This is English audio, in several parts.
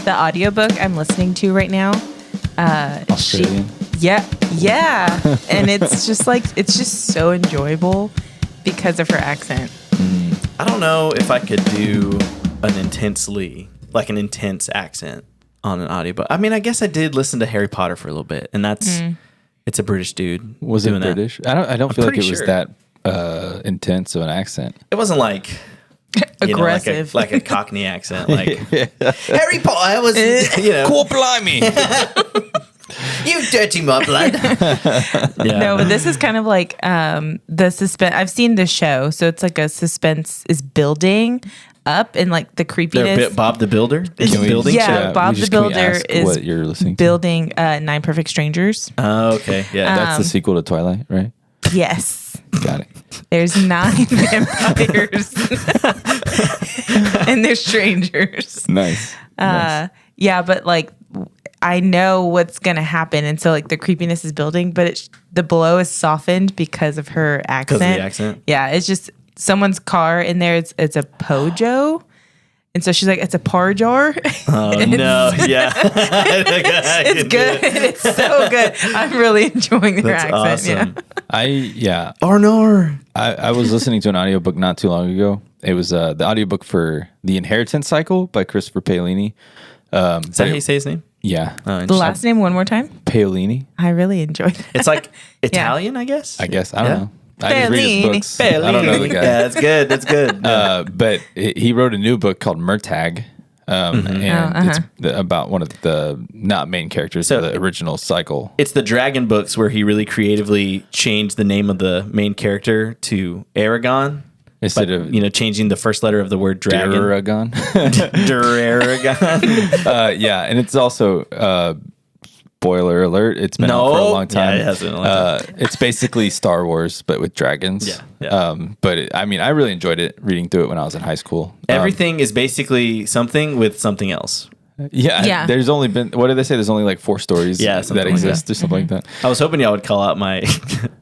the audiobook I'm listening to right now. Australian. Yeah. And it's just so enjoyable because of her accent. I don't know if I could do an intense accent on an audiobook. I mean, I guess I did listen to Harry Potter for a little bit, and it's a British dude. Was it British? I don't feel like it was sure. that intense of an accent. It wasn't like Aggressive, like a Cockney accent. Like Harry Potter was, Cool, blimey. You dirty mudblood. No, but this is kind of like the suspense. I've seen the show, so it's like a suspense is building up and like the creepiness. Bob the Builder is building. Yeah, Bob the Builder is what you're listening building 9 Perfect Strangers. Oh, okay. Yeah. That's the sequel to Twilight, right? Yes. Got it. There's 9 vampires and they're strangers. Nice. Yeah, but like I know what's gonna happen, and so like the creepiness is building, but the blow is softened because of her accent. Because of the accent. Yeah, it's just someone's car in there. It's a Pojo, and so she's like, it's a par jar. Oh no! Yeah, it's good. It's so good. I'm really enjoying her accent. Awesome. Arnor. I was listening to an audiobook not too long ago. It was the audiobook for The Inheritance Cycle by Christopher Paolini. Is that how you say his name? Yeah. The last name one more time. Paolini. I really enjoyed it. It's like Italian, I guess. I don't know. I just read his books. Paolini. I don't know the guy. Yeah, that's good. That's good. But he wrote a new book called Murtag. And it's about one of the not main characters of the original cycle. It's the Dragon books where he really creatively changed the name of the main character to Aragon. Instead of changing the first letter of the word dragon. Duragon. Duragon. Yeah, and it's also spoiler alert. It's been out for a long time. Yeah, it has been a long time. It's basically Star Wars, but with dragons. Yeah. But I really enjoyed it reading through it when I was in high school. Everything is basically something with something else. Yeah. There's only been, what did they say? There's only like 4 stories that exist or something like that. I was hoping y'all would call out my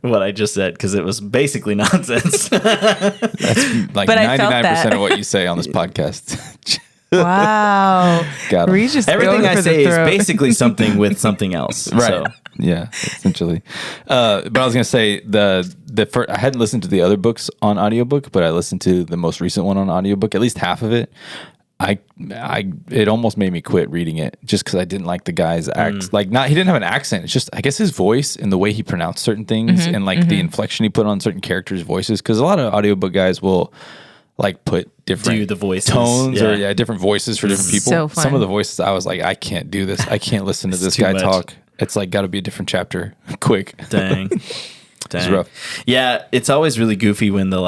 what I just said because it was basically nonsense. That's like 99% of what you say on this podcast. Wow. Got him. Everything I say is basically something with something else. Right. So. Yeah, essentially. But I was going to say I hadn't listened to the other books on audiobook, but I listened to the most recent one on audiobook, at least half of it. It almost made me quit reading it just because I didn't like the guy's act. He didn't have an accent. It's just, I guess, his voice and the way he pronounced certain things and the inflection he put on certain characters' voices. Because a lot of audiobook guys will put different the voices. tones or different voices for different people. So fun. Some of the voices I was like, I can't do this. I can't listen to this guy talk. It's got to be a different chapter. Quick. Dang. It's rough. Yeah, it's always really goofy when the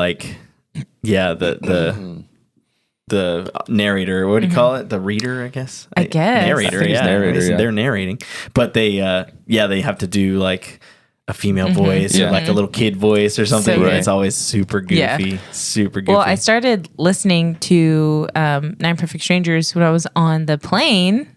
narrator, what do you call it? The reader, I guess. I guess. Narrator, They're narrating. But they have to do like a female voice or like a little kid voice or something. So It's always super goofy. Super goofy. Well, I started listening to 9 Perfect Strangers when I was on the plane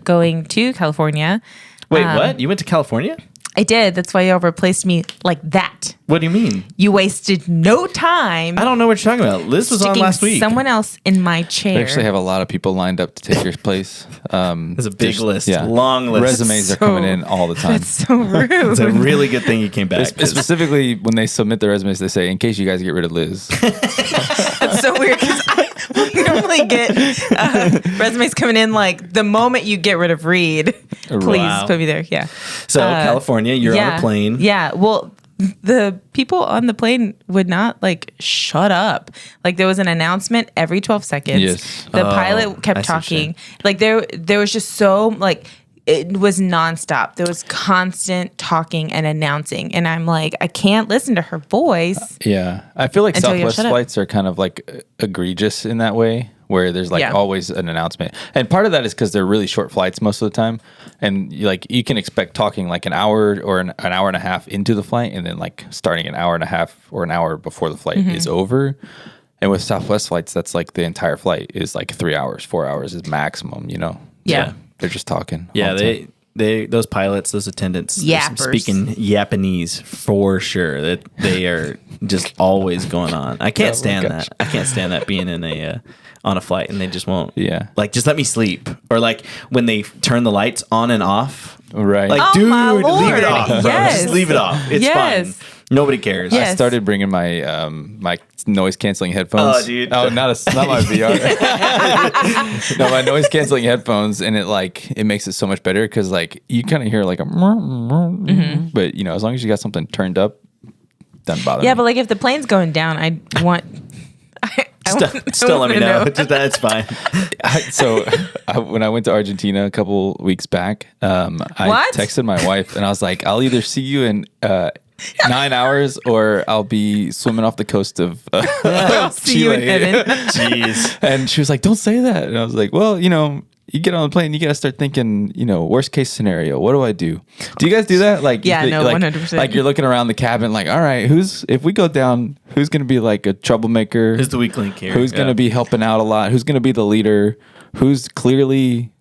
going to California. Wait, what? You went to California? I did. That's why y'all replaced me like that. What do you mean? You wasted no time. I don't know what you're talking about. Liz was on last week. Someone else in my chair. They actually have a lot of people lined up to take your place. There's a big list, long list. Resumes are coming in all the time. That's so rude. It's a really good thing you came back. Specifically, when they submit their resumes, they say, in case you guys get rid of Liz. That's so weird because we normally get resumes coming in like the moment you get rid of Reid, please put me there. Yeah. So California, you're on a plane. Yeah. Well, the people on the plane would not shut up. Like there was an announcement every 12 seconds. Yes. The pilot kept talking. Like there was just so it was nonstop. There was constant talking and announcing. And I'm like, I can't listen to her voice. Yeah. I feel like Southwest flights are kind of egregious in that way, where there's always an announcement. And part of that is because they're really short flights most of the time. And you can expect talking an hour or an hour and a half into the flight, and then starting an hour and a half or an hour before the flight is over. And with Southwest flights, that's the entire flight is 3 hours, 4 hours is maximum, Yeah. They're just talking. Yeah, those pilots, those attendants, Yappers. speaking Japanese for sure. That they are just always going on. I can't stand gosh. that. I can't stand that being in a on a flight and they just won't. Yeah. Like, just let me sleep. Or like when they turn the lights on and off. Right. Like, Oh, my dude, leave it Lord. off, bro. Yes. Just leave it off. It's Yes. fine. Nobody cares. Yes. I started bringing my my noise canceling headphones. Oh, dude. Oh, not my VR. No, my noise canceling headphones, and it makes it so much better because like you kind of hear like a, but you know, as long as you got something turned up, doesn't bother me. Yeah, but like if the plane's going down, I want. Still let me know. That's fine. When I went to Argentina a couple weeks back, I What? texted my wife and I was like, I'll either see you in 9 hours or I'll be swimming off the coast of I'll see you in Chile. heaven. Jeez. And she was like, don't say that. And I was like, well, you know, you get on the plane, you got to start thinking, you know, worst case scenario. What do I do? Do you guys do that? Like, Yeah, no, like, 100%. Like you're looking around the cabin, like, all right, if we go down, who's going to be like a troublemaker? Who's the weak link here? Who's going to be helping out a lot? Who's going to be the leader? Who's clearly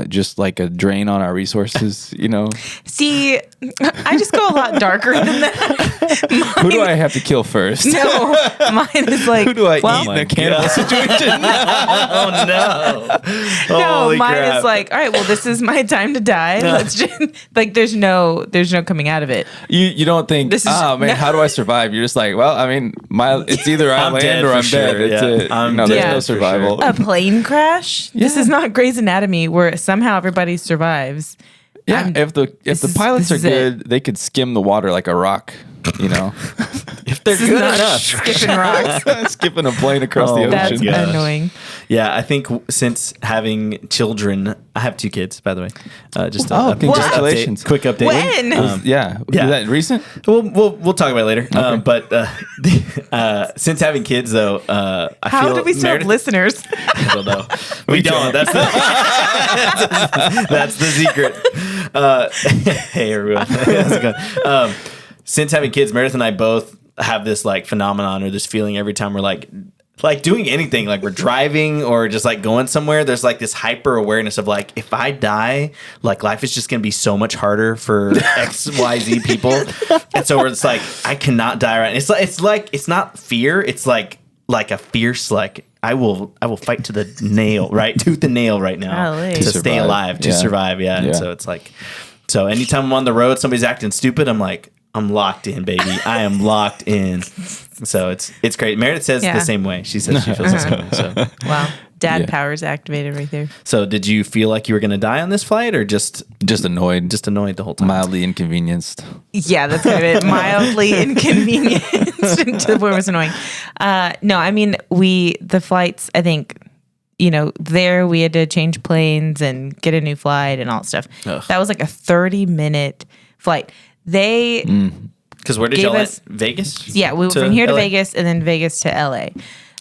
just like a drain on our resources, you know? See, I just go a lot darker than that. Who do I have to kill first? No, mine is like. Who do I well, eat in a cannibal situation? Oh no! No, Holy mine crap. is like, all right, well, this is my time to die. Let's just like, there's no coming out of it. You don't think, This is- man, how do I survive? You're just like, well, I mean, it's either I I'm land dead or for I'm sure, dead. yeah. It's I'm there's dead no for survival. A plane crash? This Yeah. is not Grey's Anatomy where somehow everybody survives. Yeah, if the pilots are this is it. good, they could skim the water like a rock, you know, if they're This is good not enough. skipping rocks. skipping a plane across the Oh, That's ocean. gosh. annoying. Yeah, I think since having children, I have 2 kids, by the way. Just Oh, update- congratulations. quick update. When? Yeah, Yeah. Is that recent? We'll talk about it later. But since having kids, though, I How feel do we still have Meredith- listeners? I don't know. We don't. That's the secret. Hey everyone. How's it going? Since having kids, Meredith and I both have this like phenomenon or this feeling every time we're like doing anything, like we're driving or just like going somewhere. There's like this hyper awareness of like, if I die, like life is just gonna be so much harder for XYZ people. And so it's like I cannot die right. It's not fear. It's like a fierce like. I will fight to the nail, right? Tooth and nail right now Golly. to To stay survive. alive, to Yeah. survive. Yeah. Yeah. And so it's like, so anytime I'm on the road, somebody's acting stupid, I'm like, I'm locked in, baby. I am locked in. So it's great. Meredith says Yeah. the same way. She says she feels the same way. So, Wow. Dad Yeah. powers activated right there. so did you feel like you were going to die on this flight or just Annoyed, annoyed the whole time? mildly inconvenienced. Yeah, that's kind of it. Mildly inconvenienced to the point where it was annoying. No, I mean, the flights, I think, you know, there we had to change planes and get a new flight and all that stuff. Ugh. That was like a 30-minute flight. They, Because where did gave y'all us- land? Vegas? yeah, we went from here to LA? Vegas and then Vegas to LA.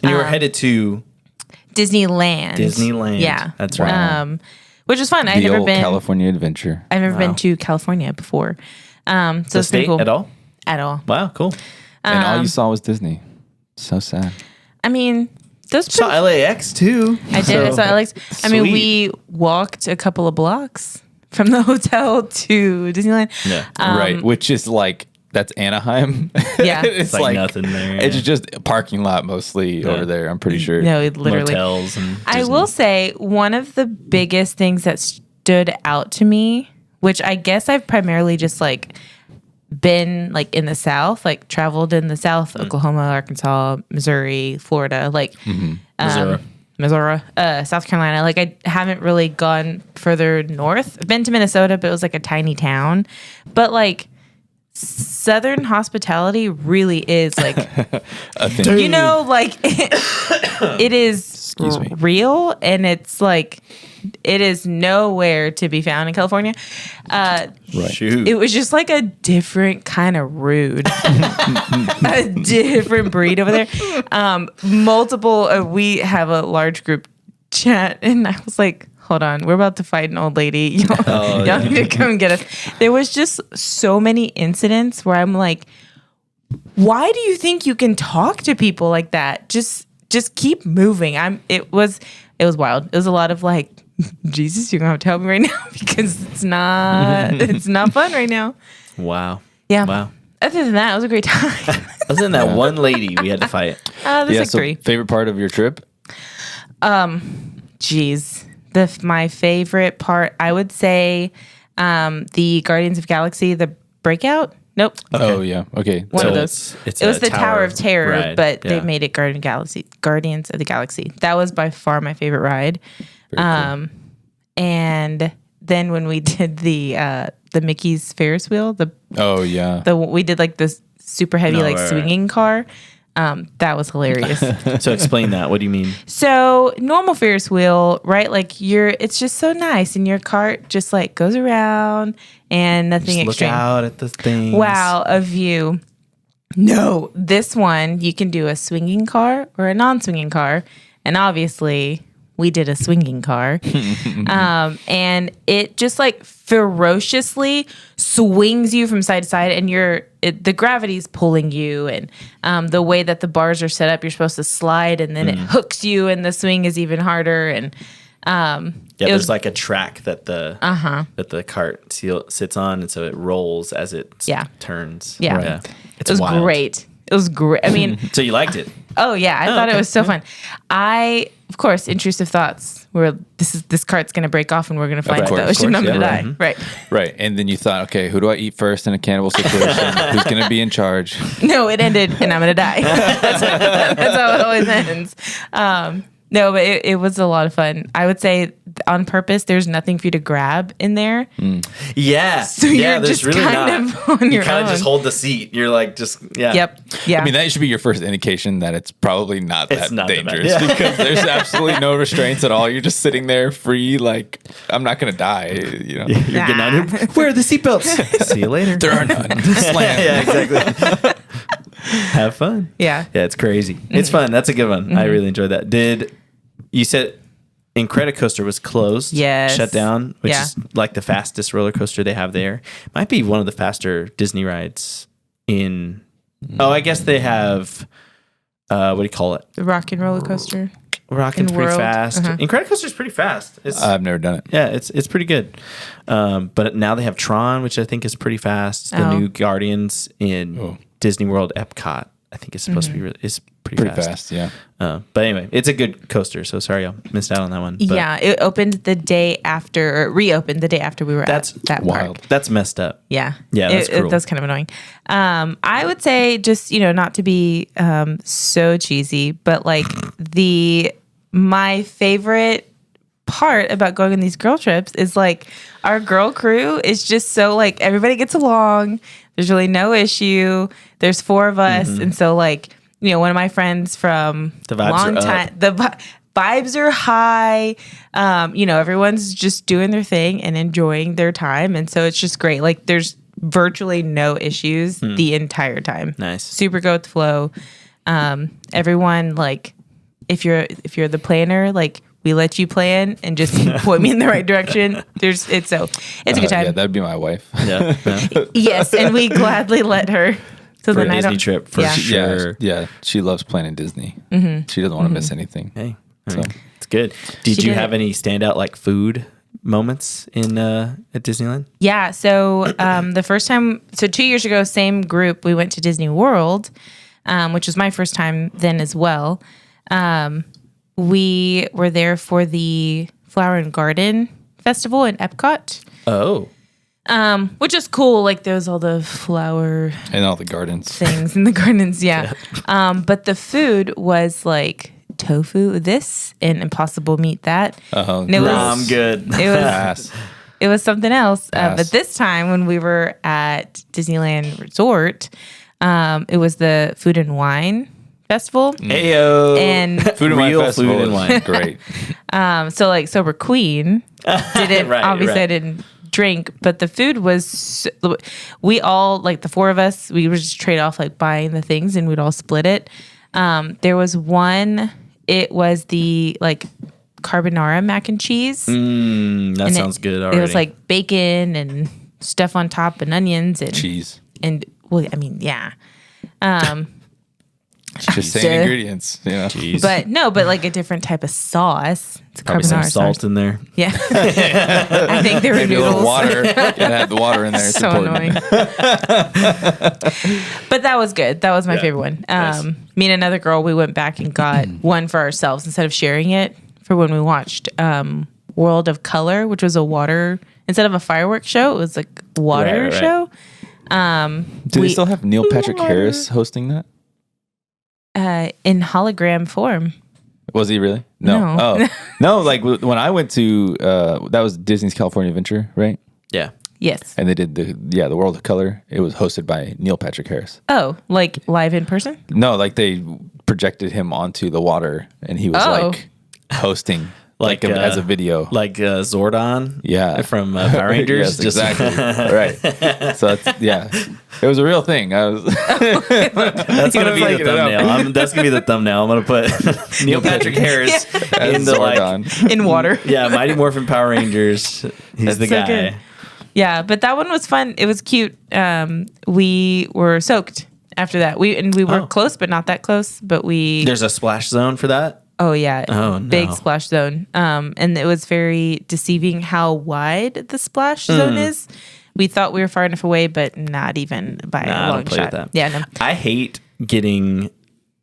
And you were headed to Disneyland. Disneyland. Yeah. That's right. Which was fun. I've The never old been. California adventure. I've never Wow. been to California before. So The it's pretty state cool. at all? At all. Wow, cool. And all you saw was Disney. So sad. I mean, those Saw LAX too. I did. I saw Alex. I mean, Sweet. we walked a couple of blocks from the hotel to Disneyland. Yeah. Right. Which is like, that's Anaheim. Yeah. it's like nothing there, It's yeah. just a parking lot mostly over there, I'm pretty sure. No, it literally. Motels and I Disney. will say one of the biggest things that stood out to me, which I guess I've primarily just like been like in the South, like traveled in the South, Oklahoma, Arkansas, Missouri, Florida, like Missouri, South Carolina. Like I haven't really gone further north. I've been to Minnesota, but it was like a tiny town. But like Southern hospitality really is like, A thing. you know, like it is Excuse me. real, and it's like it is nowhere to be found in California. Right. Shoot. It was just like a different kind of rude, a different breed over there. Multiple, we have a large group chat, and I was like, hold on, we're about to fight an old lady. Y'all need to come get us. There was just so many incidents where I'm like, why do you think you can talk to people like that? Just keep moving. It was wild. It was a lot of like Jesus, you're gonna have to help me right now because it's not fun right now. Wow. Yeah. Wow. Other than that, it was a great time. Other than that one lady we had to fight. There's like so 3. favorite part of your trip? Geez, my favorite part, I would say, the Guardians of Galaxy, the breakout. Nope. Oh yeah. Okay. One of So those. it's It was a the Tower of Terror, ride. but they Yeah. made it Guardians of the Galaxy. That was by far my favorite ride. Very cool. And then when we did the Mickey's Ferris wheel, Oh yeah. we did like this super heavy like right. swinging car. That was hilarious. So explain that. What do you mean? So normal Ferris wheel, right? Like it's just so nice, and your cart just like goes around and nothing Just look extreme. out at the things. Wow, a view. No, this one you can do a swinging car or a non-swinging car, and obviously we did a swinging car, and it just like ferociously swings you from side to side, and the gravity's pulling you, and the way that the bars are set up, you're supposed to slide, and then it hooks you, and the swing is even harder, and there's like a track that the cart sits on, and so it rolls as it turns. Yeah. Right. It was wild. great. It was great. I mean, So you liked it? oh yeah, I thought it was so fun. Of course, intrusive thoughts were this cart's gonna break off and we're gonna fly into the ocean. I'm gonna die. Right. Right. And then you thought, okay, who do I eat first in a cannibal situation? Who's gonna be in charge? No, it ended and I'm gonna die. That's how it always ends. No, but it was a lot of fun. I would say on purpose, there's nothing for you to grab in there. Yeah. So yeah, you're there's just really kind not. of on You your kind own. of just hold the seat. You're like just Yep. Yeah. I mean, that should be your first indication that it's probably not that not the dangerous best. Yeah. because there's absolutely no restraints at all. You're just sitting there free, like, I'm not going to die, you know? You're getting on your. Where are the seatbelts? See you later. There are none. Slam. Yeah, exactly. Have fun. Yeah. Yeah, it's crazy. It's fun. That's a good one. I really enjoyed that. You said Incredicoaster was closed? Yes. Shut down, which Yeah. is like the fastest roller coaster they have there. Might be one of the faster Disney rides in. Oh, I guess they have. What do you call it? The rock and roller coaster. Rockin's In pretty World. fast. Uh-huh. Incredicoaster's pretty fast. I've never done it. Yeah, it's pretty good. But now they have Tron, which I think is pretty fast. The Oh. new Guardians in Disney World Epcot, I think is supposed to be is pretty fast. Yeah. But anyway, it's a good coaster. So sorry, I missed out on that one. But Yeah, it opened the day after, or reopened the day after we were That's at that wild. park. that's messed up. Yeah. Yeah, that's cruel. That's kind of annoying. I would say just, not to be so cheesy, but like my favorite part about going on these girl trips is like our girl crew is just so like everybody gets along. There's really no issue. There's 4 of us. And so like, one of my friends from The vibes long are time, up. the vibes are high. Everyone's just doing their thing and enjoying their time. And so it's just great. Like there's virtually no issues the entire time. Nice. Super go with the flow. Everyone, like, if you're the planner, like we let you plan and just point me in the right direction. It's a good time. Yeah, that'd be my wife. Yeah. Yes, and we gladly let her. So For a then I Disney don't trip for Yeah. sure. Yeah. She loves planning Disney. She doesn't want to miss anything. Hey, So. it's good. Did She you did have it. any standout like food moments in at Disneyland? Yeah. So the first time, 2 years ago, same group, we went to Disney World, which was my first time then as well. We were there for the Flower and Garden Festival in Epcot, Oh, which is cool. Like there's all the flower And all the gardens. things in the gardens. Yeah. But the food was like tofu this and impossible meat that. Oh, And it was- I'm good. It was Pass. it was something else. Yes. But this time when we were at Disneyland Resort, it was the Food and Wine Festival. Ayo. And Food and Wine Real Festival food and is wine. great. so like Sober Queen didn't Right, obviously right. I didn't drink, but the food was we all like the 4 of us, we would just trade off like buying the things and we'd all split it. There was one, it was the like carbonara mac and cheese. That And sounds good already. It was like bacon and stuff on top and onions and Cheese. and well, I mean, yeah. Just saying ingredients. Jeez. But no, but like a different type of sauce. It's a Probably some carbonara salt sauce. in there. Yeah. I think there were Maybe a noodles. little water. Gotta have the water in there. It's So important. annoying. But that was good. That was my favorite one. Nice. Me and another girl, we went back and got one for ourselves instead of sharing it for when we watched World of Color, which was a water, instead of a fireworks show, it was like a water Right. show. Do they still have Neil Patrick Harris hosting that? In hologram form. Was he really? No. No. Oh, no. Like when I went to, that was Disney's California Adventure, right? Yeah. Yes. And they did the World of Color. It was hosted by Neil Patrick Harris. Oh, like live in person? No, like they projected him onto the water and he was Oh. like hosting Like, as a video. Like Zordon. Yeah. From Power Rangers. Yes, exactly. Right. So it was a real thing. I was That's gonna be the thumbnail. That's gonna be the thumbnail. I'm gonna put Neil Patrick Harris in the Zordon. In water. yeah, Mighty Morphin Power Rangers. He's the so guy. good. Yeah, but that one was fun. It was cute. We were soaked after that. We were close, but not that close. But There's a splash zone for that. oh yeah, Oh, big no. splash zone. And it was very deceiving how wide the splash zone is. We thought we were far enough away, but not even by Nah, I a long don't play shot. with that. Yeah, no. I hate getting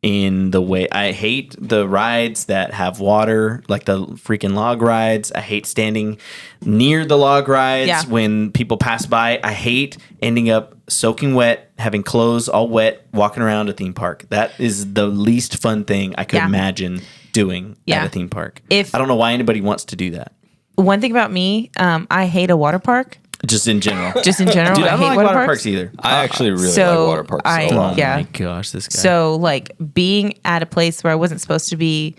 in the way. I hate the rides that have water, like the freaking log rides. I hate standing near the log rides Yeah. when people pass by. I hate ending up soaking wet, having clothes all wet, walking around a theme park. That is the least fun thing I could Yeah. imagine doing Yeah. at a theme park. I If- don't know why anybody wants to do that. One thing about me, I hate a water park. Just in general. Just in general, Dude, I I don't hate like water water parks. parks either. I actually really So like water parks I- a lot. yeah. Oh my gosh, this guy. So like being at a place where I wasn't supposed to be,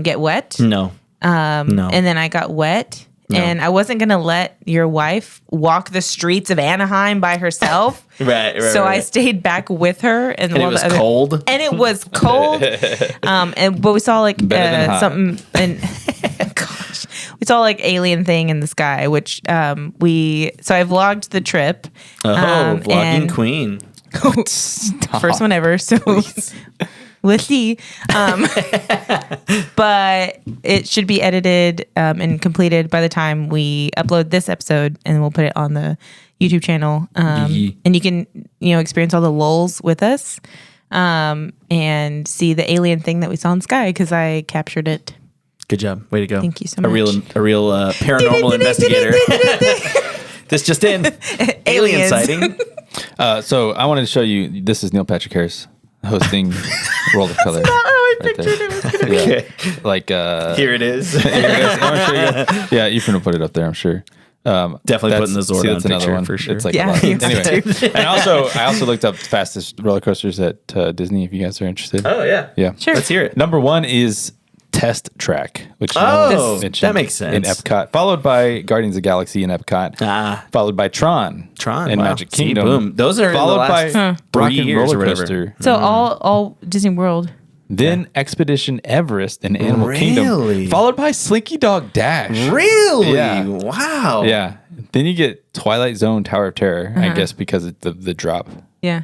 get wet. No. No. And then I got wet. And I wasn't going to let your wife walk the streets of Anaheim by herself. Right. So I stayed back with her. And, And it while was the other- cold. And it was cold. But we saw like Better than hot. something. And gosh, we saw like alien thing in the sky, which so I vlogged the trip. Vlogging and- queen. First one ever. So we'll see. But it should be edited and completed by the time we upload this episode, and we'll put it on the YouTube channel. Yeah. And you can, experience all the lulls with us and see the alien thing that we saw in the sky because I captured it. Good job. Way to go. Thank you so A real paranormal investigator. This just in. Alien Aliens. sighting. So I wanted to show you. This is Neil Patrick Harris hosting World of Color. I right pictured there. it. Was gonna Yeah. Like Here it is. I'm sure yeah, Efrain will put it up there. I'm sure. Definitely putting the Zordon that's another picture one for sure. It's like Yeah, a lot. you have Anyway, and I also looked up fastest roller coasters at Disney. If you guys are interested. Oh, yeah. Yeah, Sure. Let's hear it. Number one is Test Track, which Oh, no one mentioned that makes sense. in Epcot, followed by Guardians of the Galaxy in Epcot, followed by Tron and wow. Magic See, Kingdom. boom. Those are in the followed last by Rock 3 and years or Roller whatever. Coaster. So all Disney World. Then Expedition Everest and Animal Kingdom, Really? followed by Slinky Dog Dash. Really? Yeah. Wow. Yeah. Then you get Twilight Zone, Tower of Terror, I guess because of the drop. Yeah.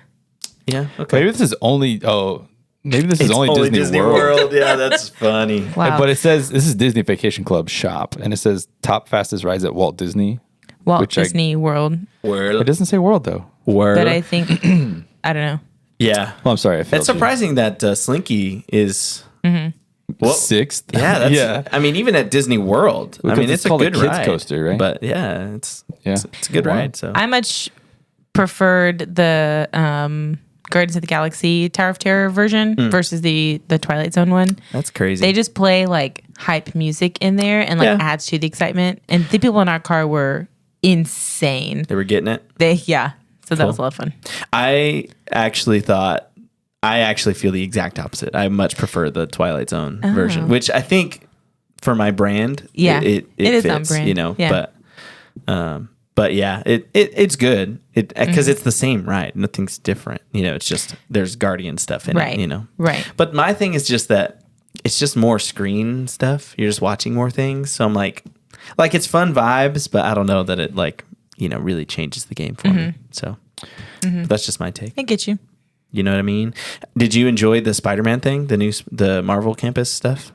Yeah. Okay. Maybe this is only It's only Disney, World. Yeah, that's funny. Wow. But it says this is Disney Vacation Club shop, and it says top fastest rides at Walt Disney. Walt which Disney World. It Word. doesn't say World though. Word. But I think, I don't know. Yeah. Well, I'm sorry. I failed It's surprising that Slinky is. Mm-hmm. Well, sixth. yeah, that's. yeah. I mean, even at Disney World, Because I mean, it's it's a called a good kids ride, coaster, right? But yeah, it's Yeah. it's a good Wow. ride. So I much preferred the Guardians of the Galaxy Tower of Terror version versus the Twilight Zone one. that's crazy. They just play like hype music in there and like Yeah. adds to the excitement. And the people in our car were insane. They were getting it. So that was a lot of fun. I actually feel the exact opposite. I much prefer the Twilight Zone version, which I think for my brand, Yeah. it It is fits, on brand. Yeah. but yeah, it's good. Because it's the same ride. Nothing's different. It's just there's Guardian stuff in Right. it. Right. But my thing is just that it's just more screen stuff. You're just watching more things. So I'm like it's fun vibes, but I don't know that it really changes the game for me. So but that's just my take. I get you. You know what I mean? Did you enjoy the Spider-Man thing, the Marvel campus stuff?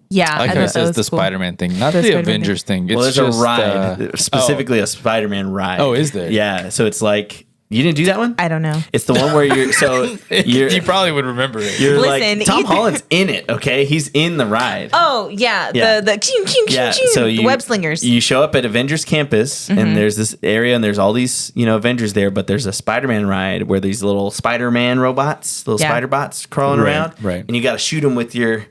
Yeah, I like I how it thought that says was the cool. Spider-Man thing, not The the Spider-Man Avengers thing. It's Well, there's just a ride, specifically a Spider-Man ride. Oh, is there? Yeah. So it's like, you didn't do that one? I don't know. It's the one where you probably would remember it. You're Listen, like, Tom either- Holland's in it, okay? He's in the ride. Oh yeah, Yeah. the the web slingers. You show up at Avengers Campus, and there's this area, and there's all these, Avengers there, but there's a Spider-Man ride where these little Spider-Man robots, little Yeah. spider bots crawling around. right. And you got to shoot them with your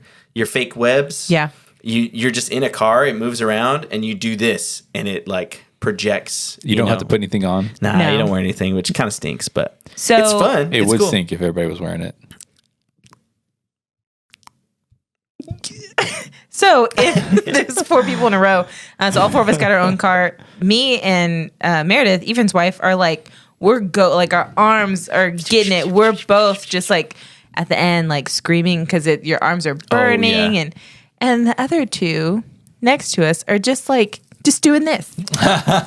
fake webs. Yeah. You're just in a car, it moves around, and you do this, and it like projects. You don't have to put anything on. Nah, No. you don't wear anything, which kind of stinks, but So- it's fun. It It's would cool. stink if everybody was wearing it. So if there's 4 people in a row, so all 4 of us got our own car. Me and Meredith, Efrain's wife, are like like our arms are getting it. We're both just like at the end, like screaming because your arms are burning, yeah. and the other 2 next to us are just doing this,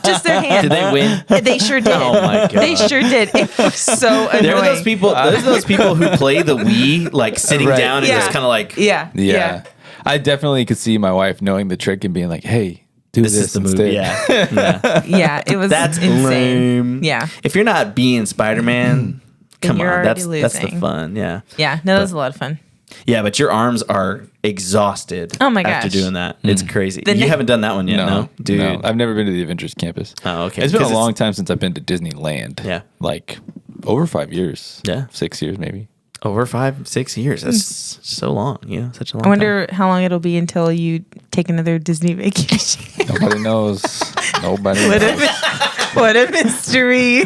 just their hands. Did they win? They sure did. Oh my God. They sure did. It was so annoying. There are those people. There's those people who play the Wii, like sitting Right. down and Yeah. just kind of like, Yeah. Yeah. I definitely could see my wife knowing the trick and being like, "Hey, do this this, is the instead." movie. Yeah. Yeah. It was That's insane. lame. Yeah. If you're not being Spider-Man, come you're on, already that's the losing. fun. Yeah. Yeah. No, that was a lot of fun. Yeah, but your arms are exhausted. Oh my After gosh. doing that, it's crazy. The You ne- haven't done that one yet, no, dude. No, I've never been to the Avengers campus. Oh, okay. It's been a 'Cause long time since I've been to Disneyland. Yeah. Like over 5 years. Yeah. 6 years maybe. Over 5-6 years. That's so long. Such a long. I wonder how long it'll be until you take another Disney vacation. Nobody knows. Nobody What knows. what a mystery.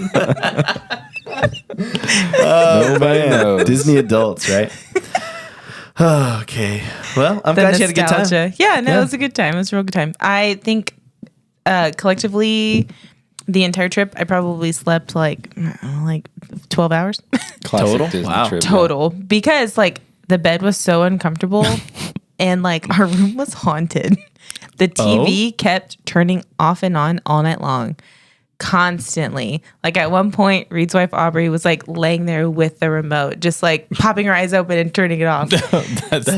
Nobody knows. Disney adults, right? Okay. Well, I'm The glad you had a good time. nostalgia. Yeah, no, Yeah. it was a good time. It was a real good time. I think collectively, the entire trip, I probably slept like 12 hours Classic Total? Disney Wow. trip, yeah. total because like the bed was so uncomfortable and like our room was haunted. The TV kept turning off and on all night long. Constantly. Like at one point, Reid's wife Aubrey was like laying there with the remote, just like popping her eyes open and turning it off.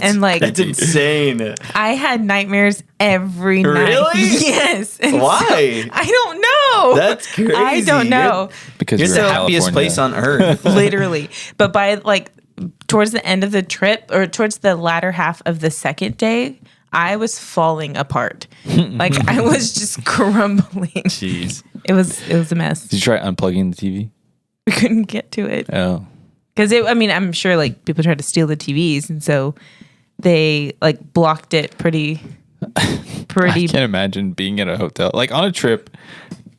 And like That's insane. I had nightmares every night. Really? Yes. And Why? so- I don't know. That's crazy. I don't know. Because You're you're the in happiest California. place on earth. Literally. But by like towards the end of the trip or towards the latter half of the second day, I was falling apart. Like I was just crumbling. Jeez. It was a mess. Did you try unplugging the TV? We couldn't get to it. Oh. Because I'm sure like people tried to steal the TVs, and so they like blocked it pretty. I can't imagine being at a hotel, like on a trip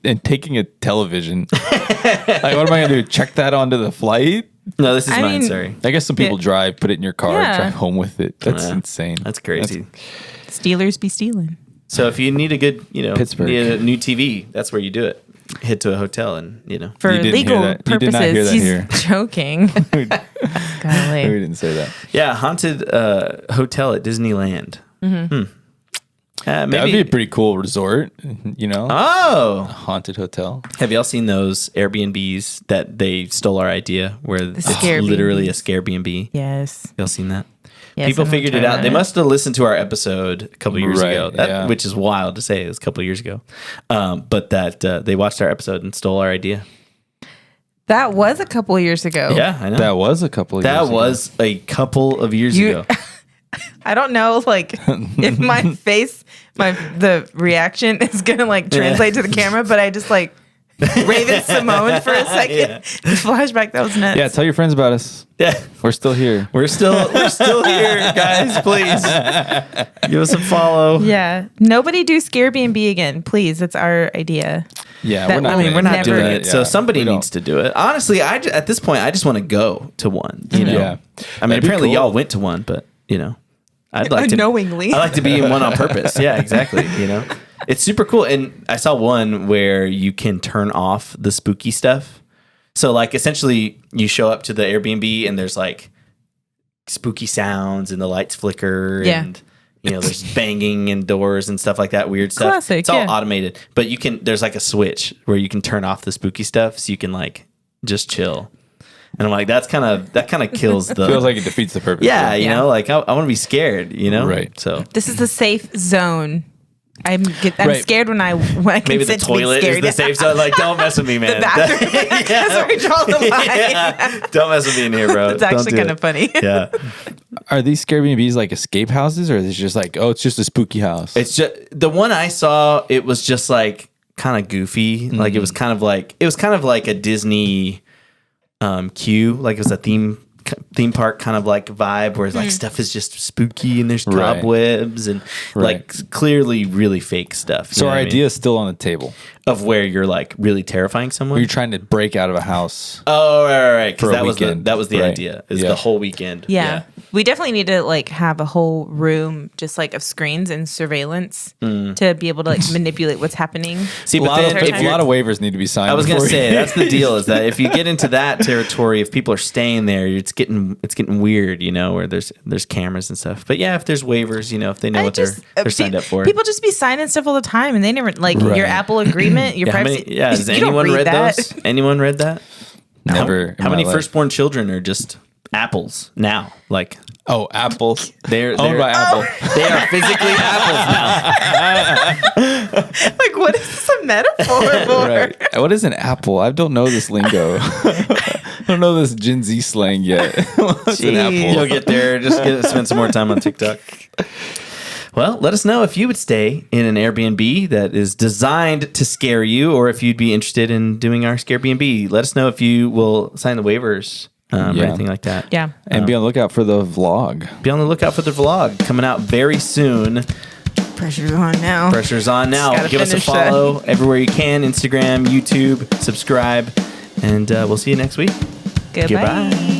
and taking a television. Like, what am I going to do? Check that onto the flight? No, this is I mine. mean- Sorry. I guess some people Yeah. drive, put it in your car, Yeah. drive home with it. That's Yeah. insane. That's crazy. Steelers be stealing. So if you need a good, Pittsburgh. need a new TV, that's where you do it. Head to a hotel and, For You didn't hear legal that. You purposes. did not hear that He's here. joking. we Golly. didn't say that. Yeah, haunted hotel at Disneyland. That would Maybe. be a pretty cool resort, you know? Oh, Haunted hotel. have y'all seen those Airbnbs that they stole our idea where it's Scarebnbs. literally a Scarebnb? Yes. Y'all seen that? Yes, People I'm gonna figured it try out. that. They must have listened to our episode a couple years Right, ago, yeah. which is wild to say. It was a couple years ago. But that they watched our episode and stole our idea. That was a couple years ago. Yeah, I know. That was a couple of years That ago. was a couple of years You- ago. I don't know, like, if my face, the reaction is gonna like translate to the camera, but I just like Raven Simone for a second. Yeah. The flashback, that was nuts. Yeah, tell your friends about us. Yeah. We're still here. We're still here, guys. Please give us a follow. Yeah. Nobody do Scarebnb again, please. That's our idea. Yeah, That- we're not. I mean, gonna we're not do never- doing that. it. So Yeah, somebody we don't. needs to do it. Honestly, at this point, I just want to go to one. You know, Yeah. I mean, That'd be apparently cool. y'all went to one, but I'd like to Unknowingly. I like to be in one on purpose. Yeah, exactly. It's super cool. And I saw one where you can turn off the spooky stuff. So like essentially you show up to the Airbnb and there's like spooky sounds and the lights flicker Yeah. and there's banging in doors and stuff like that, weird stuff. Classic, it's all yeah. automated. But there's like a switch where you can turn off the spooky stuff so you can like just chill. And I'm like, that kind of kills the. Feels like it defeats the purpose. Yeah, you Yeah. know, like I want to be scared, you know? Right. So This is the safe zone. I'm Right. scared when I maybe the consent to being toilet is scared. the safe zone. Like, don't mess with me, man. The bathroom. That's where we draw the line. Yeah. Don't mess with me in here, bro. It's actually kind of funny. Yeah. Are these Airbnbs like escape houses, or is it just like, oh, it's just a spooky house? It's just the one I saw. It was just like kind of goofy. Like it was kind of like a Disney queue. Like it was a theme park kind of like vibe where like stuff is just spooky and there's Right. cobwebs and like clearly really fake stuff. So our idea is still on the table. of where you're like really terrifying someone. You're trying to break out of a house. Oh, right. For Because a that was weekend. the Right. idea. Is Yeah. the whole weekend. Yeah. We definitely need to like have a whole room just like of screens and surveillance to be able to like manipulate what's happening. See, A but lot, then of, if a you're, lot of waivers need to be signed. I was gonna before you- say that's the deal. Is that if you get into that territory, if people are staying there, it's getting weird, you know, where there's cameras and stuff. But yeah, if there's waivers, you know, if they know what they're signed up for. People just be signing stuff all the time, and they never like Right. your Apple agreement, your Yeah, privacy. has You don't anyone read that. those? Anyone read that? Never. How many firstborn children are just apples now? Like Oh, apples. they're Owned by Apple. They are physically apples now. Like, what is this a metaphor for? Right. What is an apple? I don't know this lingo. I don't know this Gen Z slang yet. What's an apple? You'll get there. Just spend some more time on TikTok. Well, let us know if you would stay in an Airbnb that is designed to scare you, or if you'd be interested in doing our Scarebnb. Let us know if you will sign the waivers or Yeah. anything like that. Yeah. And be on the lookout for the vlog. Be on the lookout for the vlog coming out very soon. Pressure's on now. Pressure's on now. Gotta Give us a finish that. follow everywhere you can. Instagram, YouTube, subscribe, and we'll see you next week. Goodbye. Goodbye.